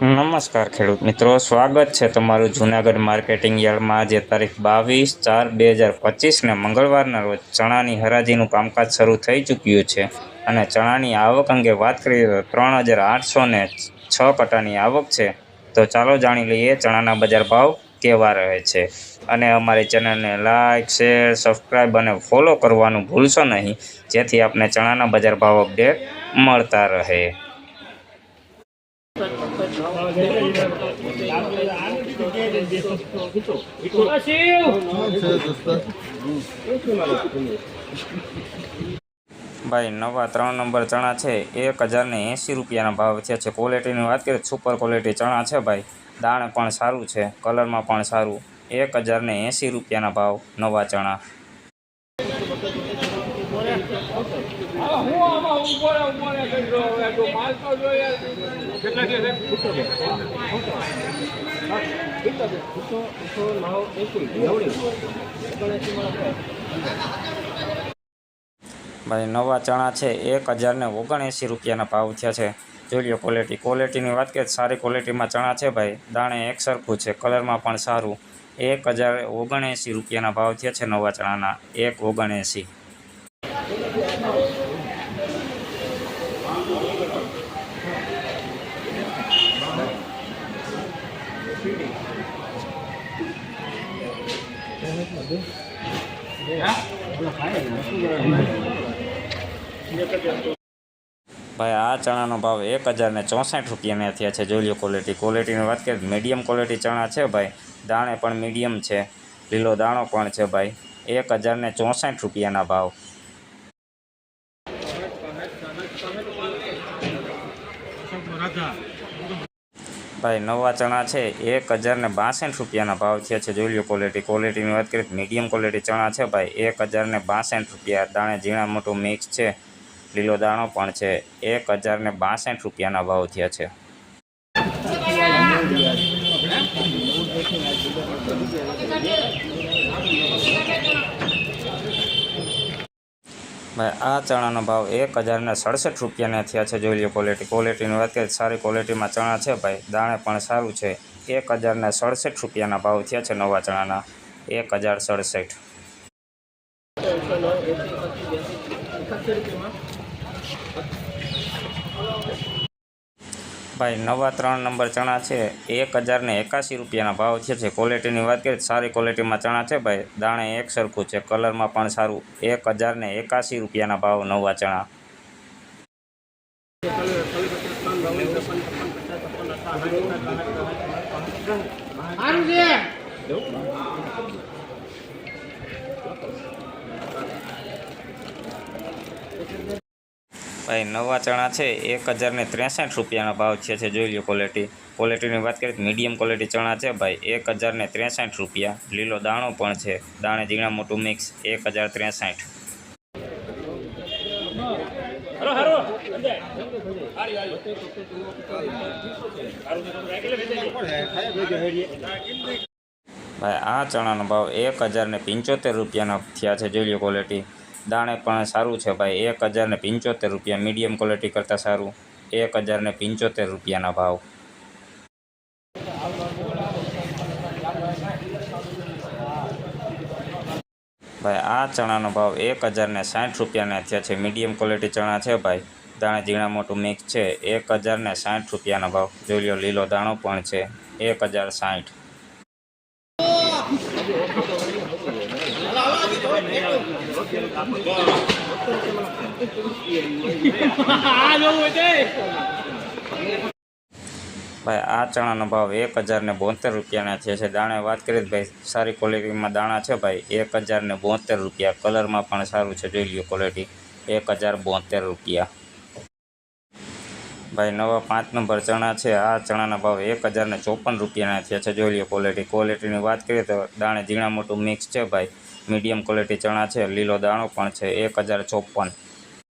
નમસ્કાર ખેડૂત મિત્રો, સ્વાગત છે તમારું જૂનાગઢ માર્કેટિંગ યાર્ડમાં. આજે તારીખ 22/4/2025ને મંગળવારના રોજ ચણાની હરાજીનું કામકાજ શરૂ થઈ ચૂક્યું છે અને ચણાની આવક અંગે વાત કરીએ તો 3806 કટાની આવક છે. તો ચાલો જાણી લઈએ ચણાના બજાર ભાવ કેવા રહે છે. અને અમારી ચેનલને લાઇક, શેર, સબસ્ક્રાઈબ અને ફોલો કરવાનું ભૂલશો નહીં, જેથી આપને ચણાના બજાર ભાવ અપડેટ મળતા રહે. ભાઈ નવા 3 નંબર ચણા છે 1080 રૂપિયાના ભાવ થયા છે. ક્વોલિટીની વાત કરીએ સુપર ક્વોલિટી ચણા છે ભાઈ. દાણે પણ સારું છે, કલરમાં પણ સારું. 1080 રૂપિયાના ભાવ નવા ચણા. ભાઈ નવા ચણા છે 1079 રૂપિયાના ભાવ થયા છે. જોઈ લો ક્વોલિટીની વાત કરીએ સારી ક્વોલિટીમાં ચણા છે ભાઈ. દાણે એક સરખું છે, કલરમાં પણ સારું. 1079 રૂપિયાના ભાવ થયા છે નવા ચણાના. 179. ભાઈ આ ચણાનો ભાવ 1064 રૂપિયાના થયા છે. જોઈ લો ક્વોલિટીની વાત કરીએ મીડિયમ ક્વોલિટી ચણા છે ભાઈ. દાણે પણ મીડિયમ છે, લીલો દાણો પણ છે ભાઈ. 1064 રૂપિયાના ભાવ. ભાઈ નવા ચણા છે 1062 રૂપિયાના ભાવ થયા છે. જોઈ લો ક્વોલિટીની વાત કરીએ મીડિયમ ક્વોલિટી ચણા છે ભાઈ. 1062 રૂપિયા. દાણે ઝીણા મોટું મિક્સ છે, લીલો દાણો પણ છે. 1062 રૂપિયાના ભાવ થયા છે. ભાઈ આ ચણાનો ભાવ 1067 રૂપિયાના થયા છે. જોઈ લો ક્વોલિટીની વાત કરીએ સારી ક્વોલિટીમાં ચણા છે ભાઈ. દાણે પણ સારું છે. 1067 રૂપિયાના ભાવ થયા છે નવા ચણાના. 1067. ભાઈ નવા 3 નંબર ચણા છે 1081 રૂપિયાના ભાવ થયા છે. ક્વોલિટીની વાત કરીએ સારી ક્વોલિટીમાં ચણા છે ભાઈ. દાણે એક સરખું છે, કલરમાં પણ સારું. 1081 રૂપિયાના ભાવ નવા ચણા. ભાઈ નવા ચણા છે 1063 રૂપિયાના ભાવ થયા છે. જોઈ લો ક્વોલિટીની વાત કરીએ મીડિયમ ક્વોલિટી ચણા છે ભાઈ. 1063 રૂપિયા. લીલો દાણો પણ છે, દાણે ઝીણા મોટું મિક્સ. 1063. ભાઈ આ ચણાનો ભાવ 1075 રૂપિયાના થયા છે. જોઈ લો ક્વોલિટી. દાણે પણ સારું છે ભાઈ. 1075 રૂપિયા. મીડિયમ ક્વોલિટી કરતાં સારું. 1075 રૂપિયાના ભાવ. ભાઈ આ ચણાનો ભાવ 1060 રૂપિયાના થયા છે. મીડિયમ ક્વોલિટી ચણા છે ભાઈ. દાણે ઝીણા મોટું મિક્સ છે. 1060 રૂપિયાના ભાવ. જોઈ લો લીલો દાણો પણ છે. 1060. ભાઈ આ ચણાનો ભાવ 1072 રૂપિયાના થયા છે. દાણે વાત કરીએ ભાઈ સારી ક્વોલિટીમાં દાણા છે ભાઈ. 1072 રૂપિયા. કલરમાં પણ સારું છે. જોઈ લો ક્વોલિટી. 1072 રૂપિયા. ભાઈ નવા 5 નંબર ચણા છે. આ ચણાના ભાવ 1054 રૂપિયાના થયા છે. જોઈ લો ક્વોલિટીની વાત કરીએ તો દાણે ઝીણા મોટું મિક્સ છે ભાઈ. મીડિયમ ક્વોલિટી ચણા છે, લીલો દાણો પણ છે. 1054.